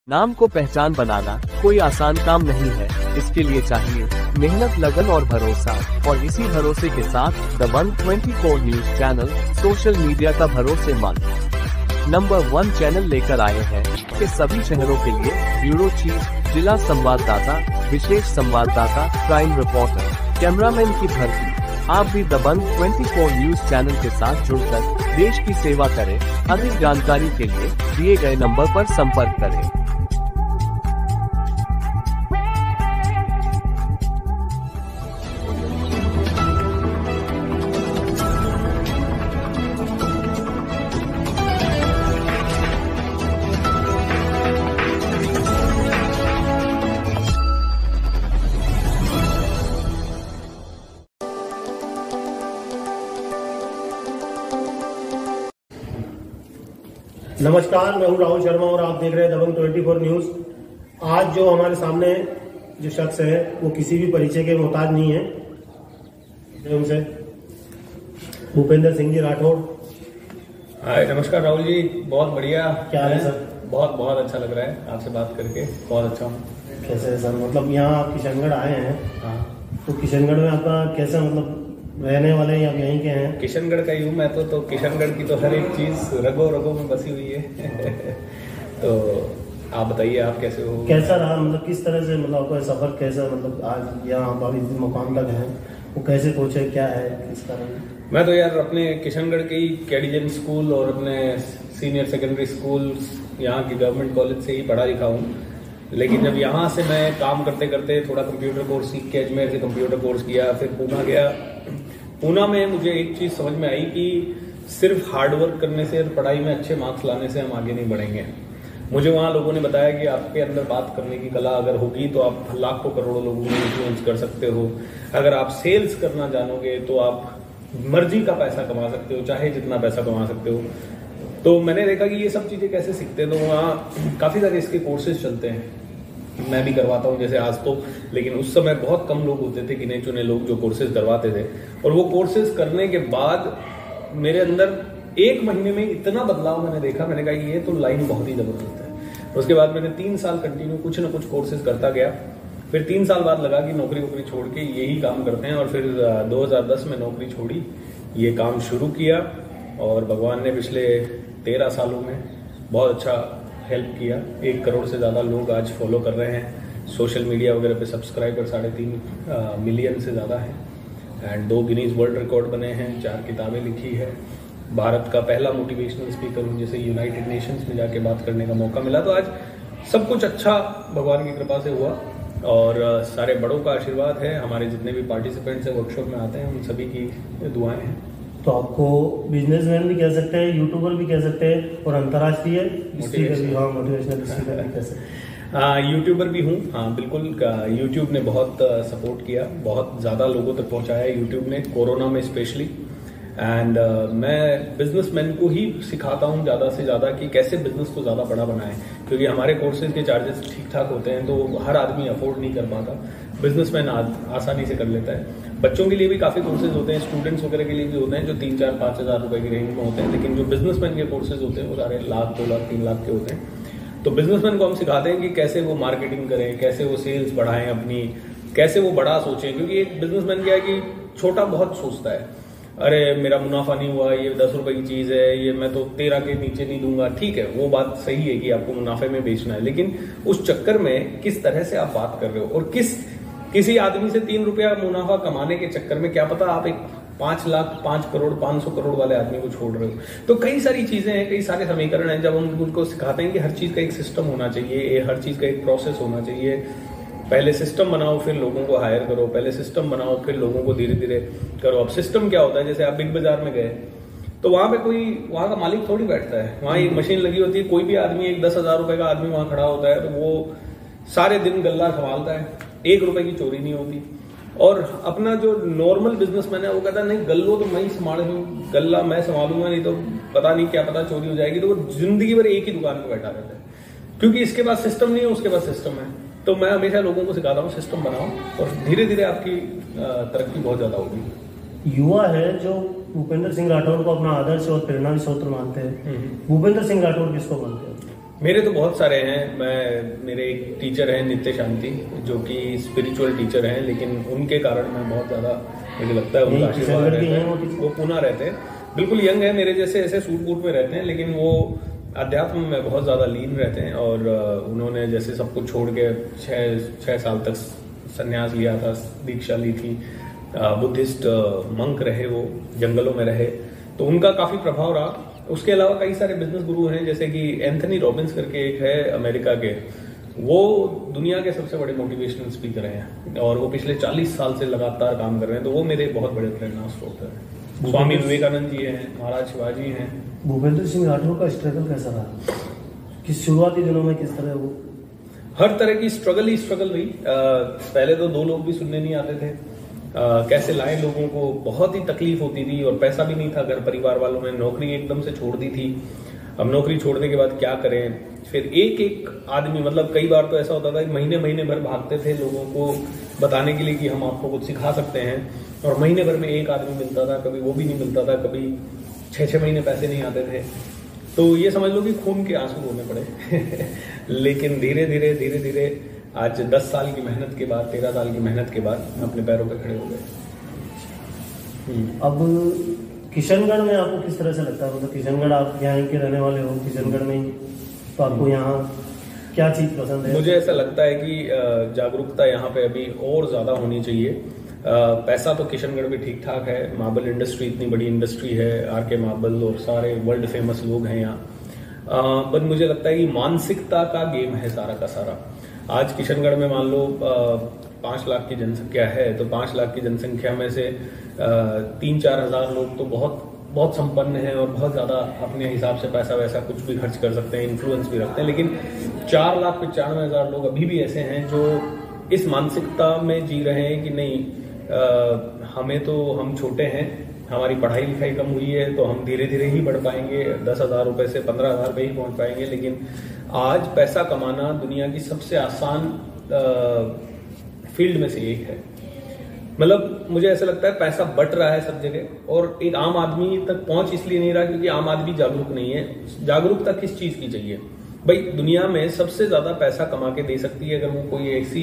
नाम को पहचान बनाना कोई आसान काम नहीं है। इसके लिए चाहिए मेहनत, लगन और भरोसा। और इसी भरोसे के साथ दबंग 24 न्यूज चैनल सोशल मीडिया का भरोसेमंद नंबर 1 चैनल लेकर आए हैं कि सभी शहरों के लिए ब्यूरो चीफ, जिला संवाददाता, विशेष संवाददाता, क्राइम रिपोर्टर, कैमरामैन की भर्ती। आप भी दबंग 24 न्यूज चैनल के साथ जुड़कर देश की सेवा करें। अधिक जानकारी के लिए दिए गए नंबर पर संपर्क करें। नमस्कार, मैं हूं राहुल शर्मा और आप देख रहे हैं दबंग 24 न्यूज। आज जो हमारे सामने जो शख्स है वो किसी भी परिचय के मोहताज नहीं है। उनसे भूपेंद्र सिंह जी राठौड़। हाय, नमस्कार राहुल जी, बहुत बढ़िया। क्या है सर? बहुत अच्छा लग रहा है आपसे बात करके, बहुत अच्छा हूँ। कैसे है सर? मतलब यहाँ आप किशनगढ़ आए हैं। हाँ, तो किशनगढ़ में आपका कैसा, मतलब रहने वाले या यहीं के हैं? किशनगढ़ का ही हूँ मैं तो किशनगढ़ की तो हर एक चीज रगों रगों में बसी हुई है। तो आप बताइए, आप कैसे हो? कैसा रहा, मतलब किस तरह से, मतलब आपका सफर कैसा, मतलब आज यहाँ पर इस मुकाम तक है वो कैसे पहुंचे, क्या है, किस कारण? मैं तो यार अपने किशनगढ़ के ही कैडिजन स्कूल और अपने सीनियर सेकेंडरी स्कूल यहाँ की गवर्नमेंट कॉलेज से ही पढ़ा लिखा हूँ। लेकिन जब यहाँ से मैं काम करते करते थोड़ा कंप्यूटर कोर्स सीख के अजमेर से कंप्यूटर कोर्स किया, फिर पूना गया। पूना में मुझे एक चीज समझ में आई कि सिर्फ हार्डवर्क करने से, पढ़ाई में अच्छे मार्क्स लाने से हम आगे नहीं बढ़ेंगे। मुझे वहाँ लोगों ने बताया कि आपके अंदर बात करने की कला अगर होगी तो आप लाखों करोड़ों लोगों को इन्फ्लुएंस कर सकते हो। अगर आप सेल्स करना जानोगे तो आप मर्जी का पैसा कमा सकते हो, चाहे जितना पैसा कमा सकते हो। तो मैंने देखा कि ये सब चीजें कैसे सीखते हैं, तो वहाँ काफी सारे इसके कोर्सेज चलते हैं। मैं भी करवाता हूँ जैसे आज तो, लेकिन उस समय बहुत कम लोग होते थे, गिने चुने लोग जो कोर्सेज करवाते थे। और वो कोर्सेज करने के बाद मेरे अंदर 1 महीने में इतना बदलाव मैंने देखा। मैंने कहा ये तो लाइन बहुत ही जबरदस्त है। उसके बाद मैंने 3 साल कंटिन्यू कुछ ना कुछ कोर्सेज करता गया। फिर 3 साल बाद लगा कि नौकरी वोकरी छोड़ के यही काम करते हैं, और फिर 2010 में नौकरी छोड़ी, ये काम शुरू किया। और भगवान ने पिछले 13 सालों में बहुत अच्छा हेल्प किया। 1 करोड़ से ज़्यादा लोग आज फॉलो कर रहे हैं। सोशल मीडिया वगैरह पे सब्सक्राइबर 3.5 मिलियन से ज़्यादा हैं। एंड 2 गिनीज वर्ल्ड रिकॉर्ड बने हैं, 4 किताबें लिखी है। भारत का पहला मोटिवेशनल स्पीकर हूँ, जैसे यूनाइटेड नेशंस में जाके बात करने का मौका मिला। तो आज सब कुछ अच्छा भगवान की कृपा से हुआ, और सारे बड़ों का आशीर्वाद है। हमारे जितने भी पार्टिसिपेंट्स हैं, वर्कशॉप में आते हैं, उन सभी की दुआएं हैं। तो आपको बिजनेसमैन भी कह सकते हैं, यूट्यूबर भी कह सकते हैं, और अंतर्राष्ट्रीय मोटिवेशनल स्पीकर भी कह सकते हैं। यूट्यूबर भी हूँ, हाँ बिल्कुल। यूट्यूब ने बहुत सपोर्ट किया, बहुत ज़्यादा लोगों तक पहुँचाया यूट्यूब ने, कोरोना में स्पेशली। एंड मैं बिजनेसमैन को ही सिखाता हूँ ज़्यादा से ज़्यादा कि कैसे बिजनेस को ज़्यादा बड़ा बनाएं, क्योंकि हमारे कोर्सेज के चार्जेस ठीक ठाक होते हैं, तो हर आदमी अफोर्ड नहीं कर पाता। बिजनेसमैन आसानी से कर लेता है। बच्चों के लिए भी काफ़ी कोर्सेज होते हैं, स्टूडेंट्स वगैरह के लिए भी होते हैं, जो 3, 4, 5 हज़ार रुपए की रेंज में होते हैं। लेकिन जो बिजनेसमैन के कोर्सेज होते हैं वो सारे 1 लाख, 2 लाख, 3 लाख के होते हैं। तो बिजनेसमैन को हम सिखाते हैं कि कैसे वो मार्केटिंग करें, कैसे वो सेल्स बढ़ाएं अपनी, कैसे वो बड़ा सोचें। क्योंकि एक बिजनेसमैन क्या है कि छोटा बहुत सोचता है। अरे मेरा मुनाफा नहीं हुआ, ये 10 रुपए की चीज है, ये मैं तो 13 के नीचे नहीं दूंगा। ठीक है, वो बात सही है कि आपको मुनाफे में बेचना है, लेकिन उस चक्कर में किस तरह से आप बात कर रहे हो, और किसी आदमी से 3 रुपया मुनाफा कमाने के चक्कर में क्या पता आप एक 5 लाख, 5 करोड़, 500 करोड़ वाले आदमी को छोड़ रहे हो। तो कई सारी चीजें हैं, कई सारे समीकरण हैं। जब हम उनको सिखाते हैं कि हर चीज का एक सिस्टम होना चाहिए, हर चीज का एक प्रोसेस होना चाहिए। पहले सिस्टम बनाओ, फिर लोगों को हायर करो। पहले सिस्टम बनाओ, फिर लोगों को धीरे धीरे करो। अब सिस्टम क्या होता है, जैसे आप बिग बाजार में गए तो वहां पे कोई वहां का मालिक थोड़ी बैठता है। वहां एक मशीन लगी होती है, कोई भी आदमी, एक 10,000 रुपए का आदमी वहां खड़ा होता है, तो वो सारे दिन गल्ला संभालता है, 1 रुपए की चोरी नहीं होती। और अपना जो नॉर्मल बिजनेसमैन है वो कहता है नहीं, गल्लो तो मैं ही संभालूं, गल्ला मैं संभालूंगा, नहीं तो पता नहीं क्या पता चोरी हो जाएगी। तो वो जिंदगी भर एक ही दुकान में बैठा रहता है, क्योंकि इसके पास सिस्टम नहीं है, उसके पास सिस्टम है। तो मैं हमेशा लोगों को सिखाता हूँ सिस्टम बनाओ, और धीरे धीरे आपकी तरक्की बहुत ज्यादा होगी। युवा है जो भूपेंद्र सिंह राठौड़ को अपना आदर्श और प्रेरणा स्रोत मानते हैं। भूपेंद्र सिंह राठौड़ किसको मानते हैं? मेरे तो बहुत सारे हैं। मेरे एक टीचर हैं नित्य शांति, जो कि स्पिरिचुअल टीचर हैं, लेकिन उनके कारण मैं बहुत ज़्यादा, मुझे लगता है उनका आशीर्वाद रहता है। वो पुणे रहते हैं, बिल्कुल यंग है मेरे जैसे, ऐसे सूट बूट में रहते हैं, लेकिन वो अध्यात्म में बहुत ज़्यादा लीन रहते हैं। और उन्होंने जैसे सब कुछ छोड़ के 6 साल तक संन्यास लिया था, दीक्षा ली थी, बुद्धिस्ट मंक रहे, वो जंगलों में रहे, तो उनका काफ़ी प्रभाव रहा। उसके अलावा कई सारे बिजनेस गुरु हैं, जैसे कि एंथनी रॉबिन्स करके एक है अमेरिका के, वो दुनिया के सबसे बड़े मोटिवेशनल स्पीकर हैं और वो पिछले 40 साल से लगातार काम कर रहे हैं, तो वो मेरे बहुत बड़े प्रेरणा स्रोत हैं। स्वामी विवेकानंद जी हैं, महाराज शिवाजी हैं। भूपेंद्र सिंह राठौर का स्ट्रगल कैसा रहा? किस शुरुआती दिनों में किस तरह वो? हर तरह की स्ट्रगल ही स्ट्रगल रही। पहले तो 2 लोग भी सुनने नहीं आते थे, कैसे लाए लोगों को, बहुत ही तकलीफ होती थी और पैसा भी नहीं था। घर परिवार वालों ने नौकरी एकदम से छोड़ दी थी। अब नौकरी छोड़ने के बाद क्या करें? फिर एक एक आदमी, मतलब कई बार तो ऐसा होता था कि महीने भर भागते थे लोगों को बताने के लिए कि हम आपको कुछ सिखा सकते हैं, और महीने भर में एक आदमी मिलता था, कभी वो भी नहीं मिलता था, कभी 6 महीने पैसे नहीं आते थे। तो ये समझ लो कि खून के आंसू रोने पड़े लेकिन धीरे धीरे आज 10 साल की मेहनत के बाद, 13 साल की मेहनत के बाद अपने पैरों पर खड़े हो गए। अब किशनगढ़ में आपको किस तरह से लगता है? मतलब किशनगढ़, आप यहाँ के रहने वाले हो, किशनगढ़ में ही, तो आपको यहाँ क्या चीज़ पसंद है? मुझे ऐसा लगता है कि जागरूकता यहाँ पे अभी और ज़्यादा होनी चाहिए। पैसा तो किशनगढ़ में ठीक ठाक है, मार्बल इंडस्ट्री इतनी बड़ी इंडस्ट्री है, RK मार्बल और सारे वर्ल्ड फेमस लोग हैं यहाँ। बट मुझे लगता है कि मानसिकता का गेम है सारा का सारा। आज किशनगढ़ में मान लो 5 लाख की जनसंख्या है, तो 5 लाख की जनसंख्या में से 3-4 हज़ार लोग तो बहुत संपन्न हैं और बहुत ज़्यादा अपने हिसाब से पैसा वैसा कुछ भी खर्च कर सकते हैं, इन्फ्लुएंस भी रखते हैं। लेकिन 4,95,000 लोग अभी भी ऐसे हैं जो इस मानसिकता में जी रहे हैं कि नहीं, हम छोटे हैं, हमारी पढ़ाई लिखाई कम हुई है, तो हम धीरे धीरे ही बढ़ पाएंगे, 10,000 रुपए से 15,000 रुपए ही पहुंच पाएंगे। लेकिन आज पैसा कमाना दुनिया की सबसे आसान फील्ड में से एक है। मतलब मुझे ऐसा लगता है पैसा बट रहा है सब जगह, और एक आम आदमी तक पहुंच इसलिए नहीं रहा क्योंकि आम आदमी जागरूक नहीं है। जागरूकता किस चीज की चाहिए भाई? दुनिया में सबसे ज्यादा पैसा कमा के दे सकती है, अगर वो कोई ऐसी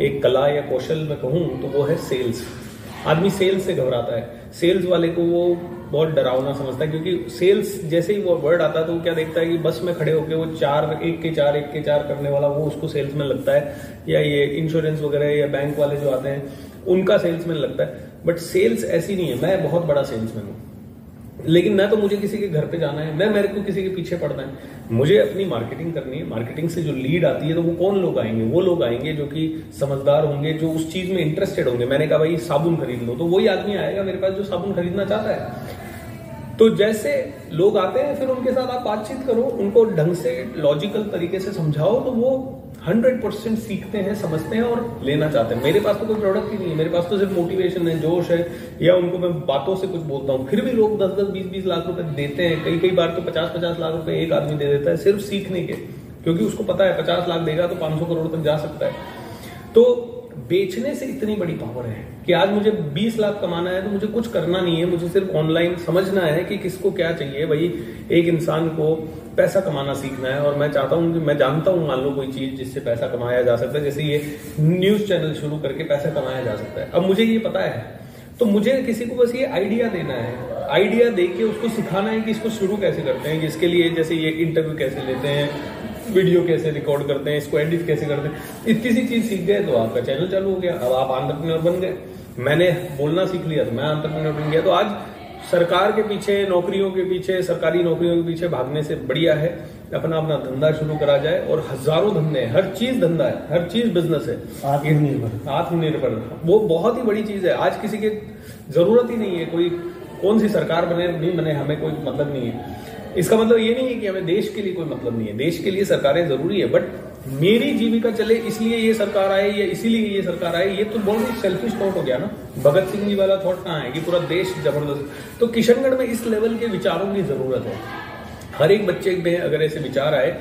एक कला या कौशल में कहूं, तो वो है सेल्स। आदमी सेल्स से घबराता है, सेल्स वाले को वो बहुत डरावना समझता है, क्योंकि सेल्स जैसे ही वो वर्ड आता है तो वो क्या देखता है कि बस में खड़े होकर वो 1 के 4 करने वाला वो उसको सेल्समैन लगता है, या ये इंश्योरेंस वगैरह या बैंक वाले जो आते हैं उनका सेल्समैन लगता है। बट सेल्स ऐसी नहीं है। मैं बहुत बड़ा सेल्समैन हूँ, लेकिन ना तो मुझे किसी के घर पे जाना है, मेरे को किसी के पीछे पड़ना है। मुझे अपनी मार्केटिंग करनी है। मार्केटिंग से जो लीड आती है तो वो कौन लोग आएंगे? वो लोग आएंगे जो कि समझदार होंगे, जो उस चीज में इंटरेस्टेड होंगे। मैंने कहा भाई साबुन खरीद लो, तो वही आदमी आएगा मेरे पास जो साबुन खरीदना चाहता है। तो जैसे लोग आते हैं, फिर उनके साथ आप बातचीत करो, उनको ढंग से लॉजिकल तरीके से समझाओ, तो वो 100% सीखते हैं, समझते हैं और लेना चाहते हैं। मेरे पास तो कोई प्रोडक्ट ही नहीं है, मेरे पास तो सिर्फ मोटिवेशन है, जोश है, या उनको मैं बातों से कुछ बोलता हूँ। फिर भी लोग 10-10, 20-20 लाख रुपए देते हैं। कई बार तो 50-50 लाख रुपए एक आदमी दे देता है सिर्फ सीखने के, क्योंकि उसको पता है 50 लाख देगा तो 500 करोड़ तक जा सकता है। तो बेचने से इतनी बड़ी पावर है कि आज मुझे 20 लाख कमाना है तो मुझे कुछ करना नहीं है, मुझे सिर्फ ऑनलाइन समझना है कि किसको क्या चाहिए। भाई एक इंसान को पैसा कमाना सीखना है, और मैं चाहता हूं कि मैं जानता हूं, मान लो कोई चीज जिससे पैसा कमाया जा सकता है, जैसे ये न्यूज चैनल शुरू करके पैसा कमाया जा सकता है। अब मुझे ये पता है, तो मुझे किसी को बस ये आइडिया देना है, आइडिया देके उसको सिखाना है कि इसको शुरू कैसे करते हैं, जिसके लिए जैसे ये इंटरव्यू कैसे लेते हैं, वीडियो कैसे रिकॉर्ड करते हैं, इसको एडिट कैसे करते हैं। इतनी सी चीज सीख गए तो आपका चैनल चालू हो गया, अब आप एंटरप्रेन्योर बन गए। मैंने बोलना सीख लिया तो मैं एंटरप्रेन्योर बन गया। तो आज सरकार के पीछे, नौकरियों के पीछे, सरकारी नौकरियों के पीछे भागने से बढ़िया है अपना धंधा शुरू करा जाए। और हजारों धंधे हैं, हर चीज धंधा है, हर चीज बिजनेस है। आत्मनिर्भर वो बहुत ही बड़ी चीज है। आज किसी की जरूरत ही नहीं है, कोई कौन सी सरकार बने नहीं बने, हमें कोई मतलब नहीं है। इसका मतलब ये नहीं है कि हमें देश के लिए कोई मतलब नहीं है, देश के लिए सरकारें जरूरी है, बट मेरी जीविका चले इसलिए ये सरकार आए या इसीलिए ये सरकार आए, ये तो बहुत ही सेल्फिश थॉट हो गया ना। भगत सिंह जी वाला थॉट कहाँ है कि पूरा देश जबरदस्त। तो किशनगढ़ में इस लेवल के विचारों की जरूरत है। हर एक बच्चे में अगर ऐसे विचार आए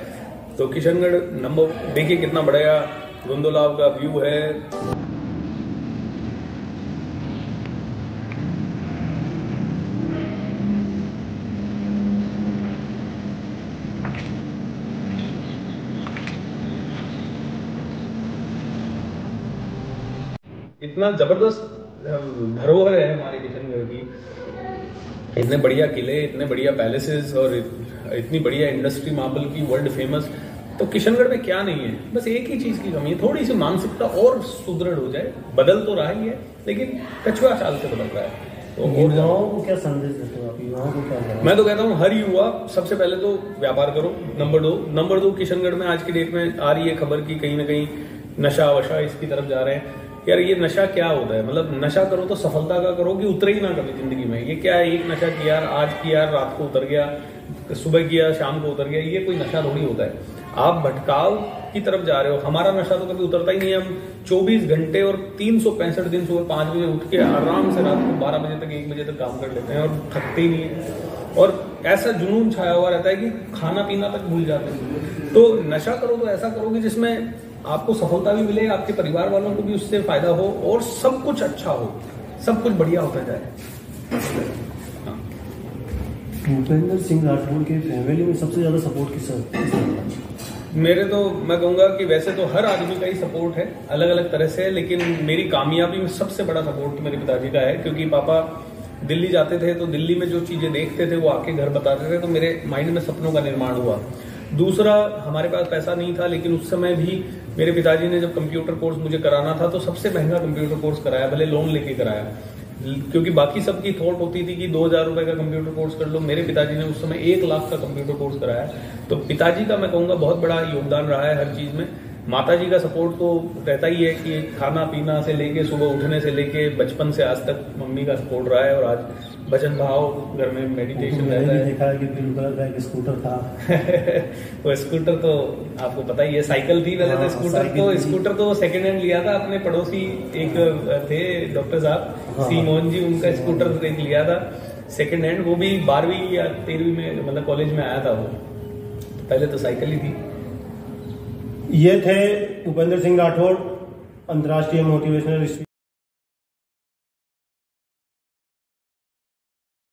तो किशनगढ़ नंबर, देखिए कितना बड़ा गुंदोलाव का व्यू है। इतना जबरदस्त धरोहर है हमारे किशनगढ़ की, इतने बढ़िया किले, इतने बढ़िया पैलेसेस और इतनी बढ़िया इंडस्ट्री मार्बल की वर्ल्ड फेमस। तो किशनगढ़ में क्या नहीं है, बस एक ही चीज की कमी है, थोड़ी सी मानसिकता और सुदृढ़ हो जाए। बदल तो रहा ही है लेकिन कछुआ चाल से बदल रहा है। तो युवाओं को क्या संदेश देते हो आप, युवाओं को क्या? मैं तो कहता हूँ हर युवा सबसे पहले तो व्यापार करो। नंबर दो किशनगढ़ में आज की डेट में आ रही है खबर की कहीं ना कहीं नशा वशा इसकी तरफ जा रहे हैं। यार ये नशा क्या होता है, मतलब नशा करो तो सफलता का करो कि उतरे ही ना कभी जिंदगी में। ये क्या है, एक नशा किया आज किया रात को उतर गया, सुबह किया शाम को उतर गया, ये कोई नशा थोड़ी होता है। आप भटकाव की तरफ जा रहे हो। हमारा नशा तो कभी उतरता ही नहीं है। हम 24 घंटे और 365 दिन सुबह 5 बजे उठ के आराम से रात को 12 बजे तक 1 बजे तक काम कर लेते हैं और थकते ही नहीं है। और ऐसा जुनून छाया हुआ रहता है कि खाना पीना तक भूल जाते हैं। तो नशा करो तो ऐसा करो कि जिसमें आपको सफलता भी मिले, आपके परिवार वालों को भी उससे फायदा हो और सब कुछ अच्छा हो, सब कुछ बढ़िया होता जाए। भूपेंद्र सिंह राठौर के फैमिली में सबसे ज्यादा सपोर्ट किसका? मेरे तो मैं कहूंगा कि वैसे तो हर आदमी का ही सपोर्ट है अलग अलग तरह से, लेकिन मेरी कामयाबी में सबसे बड़ा सपोर्ट मेरे पिताजी का है। क्योंकि पापा दिल्ली जाते थे तो दिल्ली में जो चीजें देखते थे वो आके घर बताते थे, तो मेरे माइंड में सपनों का निर्माण हुआ। दूसरा, हमारे पास पैसा नहीं था लेकिन उस समय भी मेरे पिताजी ने जब कंप्यूटर कोर्स मुझे कराना था तो सबसे महंगा कंप्यूटर कोर्स कराया, भले लोन लेके कराया। क्योंकि बाकी सबकी थॉट होती थी कि 2000 रुपए का कंप्यूटर कोर्स कर लो, मेरे पिताजी ने उस समय 1 लाख का कंप्यूटर कोर्स कराया। तो पिताजी का मैं कहूंगा बहुत बड़ा योगदान रहा है हर चीज में। माताजी का सपोर्ट तो रहता ही है कि खाना पीना से लेके सुबह उठने से लेके बचपन से आज तक मम्मी का सपोर्ट रहा है। और आज भजन भाव घर में मेडिटेशन रहता है। देखा है कि ब्लू कलर का एक स्कूटर था। वो स्कूटर तो आपको पता ही है, साइकिल थी पहले। तो स्कूटर तो सेकंड हैंड लिया था अपने पड़ोसी एक थे डॉक्टर साहब सी मोहन जी, उनका स्कूटर एक लिया था सेकंड हैंड। वो भी 12वीं या 13वीं में मतलब कॉलेज में आया था वो। पहले तो साइकिल ही थी। ये थे भूपेंद्र सिंह राठौर, अंतर्राष्ट्रीय मोटिवेशनल